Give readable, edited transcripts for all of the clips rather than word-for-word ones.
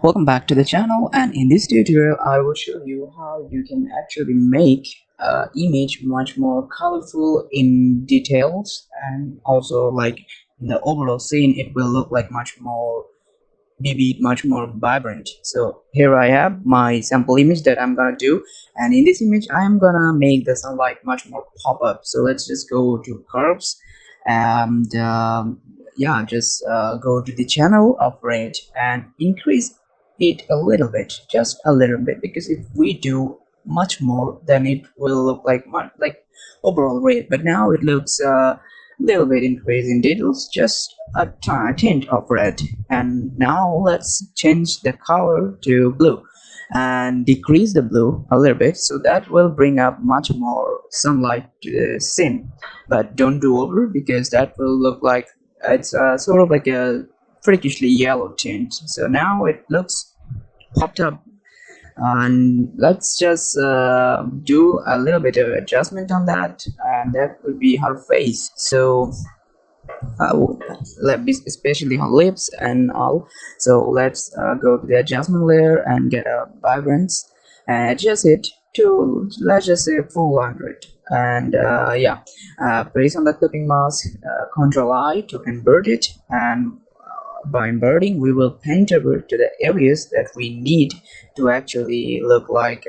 Welcome back to the channel, and in this tutorial I will show you how you can actually make image much more colorful in details, and also like in the overall scene it will look like much more vivid, much more vibrant. So here I have my sample image that I'm gonna do, and in this image I am gonna make the sunlight much more pop up. So let's just go to curves and yeah, just go to the channel of rate and increase it a little bit, just a little bit, because if we do much more then it will look like much like overall rate, but now it looks little bit increase in details, just a tint of red. And now let's change the color to blue and decrease the blue a little bit, so that will bring up much more sunlight to the scene. But don't do over, because that will look like it's sort of like a freakishly yellow tint. So now it looks popped up, and let's just do a little bit of adjustment on that, and that will be her face. So especially on lips and all. So let's go to the adjustment layer and get a vibrance and adjust it to, let's just say, 400. And yeah, place on the clipping mask, Control I to invert it, and by inverting we will paint over to the areas that we need to actually look like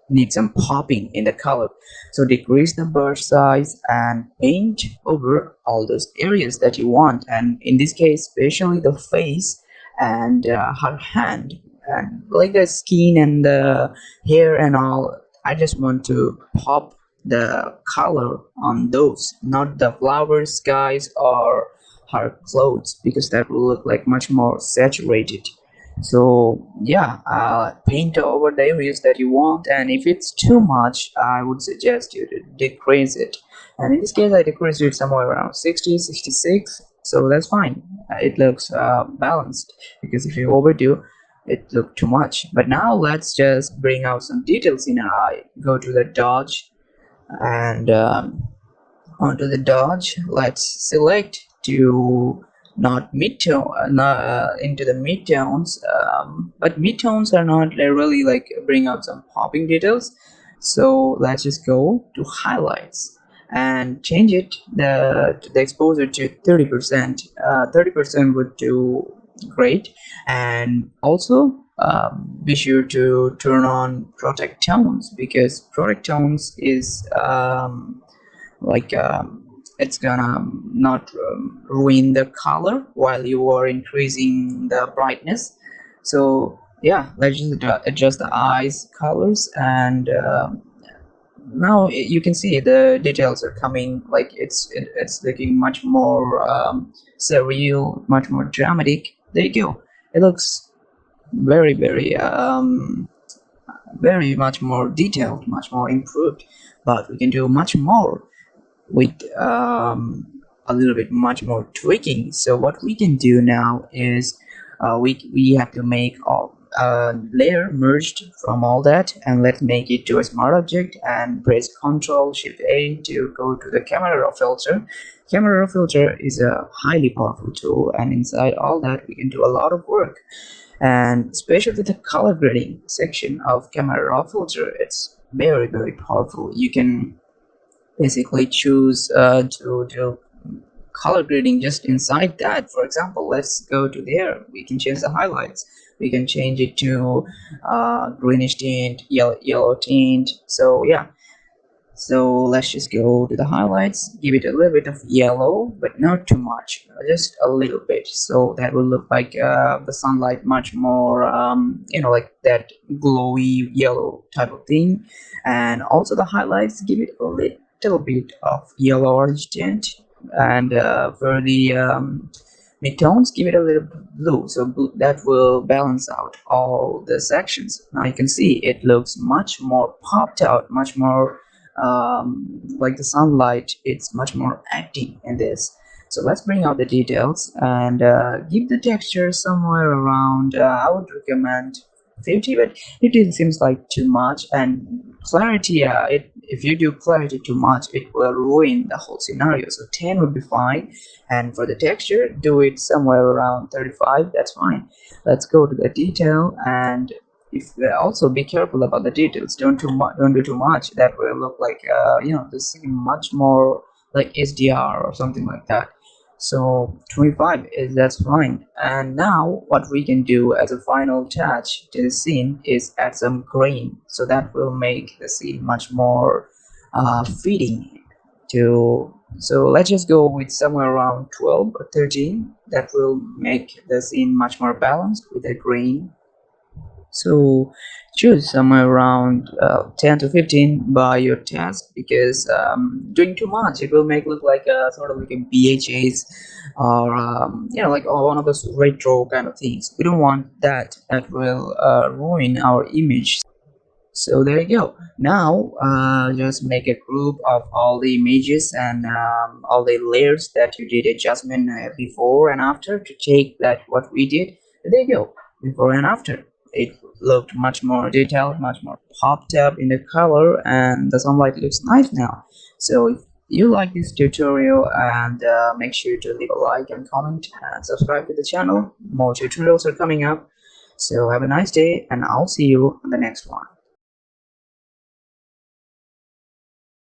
need some popping in the color. So decrease the brush size and paint over all those areas that you want, and in this case especially the face and her hand and like the skin and the hair and all. I just want to pop the color on those, not the flowers, skies, or her clothes, because that will look like much more saturated. So yeah, paint over the areas that you want, and if it's too much I would suggest you to decrease it, and in this case I decreased it somewhere around 60, 66. So that's fine. It looks balanced, because if you overdo it look too much. But now let's just bring out some details in our eye. Go to the dodge, and onto the dodge let's select to not mid-tone, not into the mid-tones, but mid-tones are not really like bring out some popping details. So let's just go to highlights and change it the exposure to 30%. 30% would do great. And also be sure to turn on protect tones, because protect tones is like it's gonna not ruin the color while you are increasing the brightness. So yeah, let's just adjust the eyes colors, and now you can see the details are coming, like it's looking much more surreal, much more dramatic. There you go. It looks very much more detailed, much more improved. But we can do much more with a little bit much more tweaking. So what we can do now is we have to make a layer merged from all that, and let's make it to a smart object and press Ctrl Shift A to go to the camera raw filter. Camera raw filter is a highly powerful tool, and inside all that we can do a lot of work, and especially the color grading section of camera raw filter. It's very powerful. You can basically choose to do color grading just inside that. For example, let's go to there. We can change the highlights. We can change it to greenish tint, yellow tint. So yeah, so let's just go to the highlights, give it a little bit of yellow, but not too much, just a little bit, so that will look like the sunlight much more like that glowy yellow type of thing. And also the highlights, give it a little bit of yellow orange tint, and for the midtones, give it a little blue, so that will balance out all the sections. Now you can see it looks much more popped out, much more like the sunlight, it's much more acting in this. So let's bring out the details and give the texture somewhere around I would recommend 50, but 50 seems like too much. And clarity, if you do clarity too much, it will ruin the whole scenario. So 10 would be fine. And for the texture, do it somewhere around 35. That's fine. Let's go to the detail. And if also be careful about the details. Don't do too much. That will look like the scene much more like SDR or something like that. So 25 is that's fine. And now what we can do as a final touch to the scene is add some grain, so that will make the scene much more fitting to. So let's just go with somewhere around 12 or 13. That will make the scene much more balanced with the grain. So choose somewhere around 10 to 15 by your task, because doing too much, it will make look like a sort of like a BHAs, or like one of those retro kind of things. We don't want that. That will ruin our image. So there you go. Now just make a group of all the images and all the layers that you did adjustment before and after, to check that what we did. There you go. Before and after, it looked much more detailed, much more popped up in the color, and the sunlight looks nice now. So if you like this tutorial, and make sure to leave a like and comment and subscribe to the channel. More tutorials are coming up. So have a nice day, and I'll see you on the next one.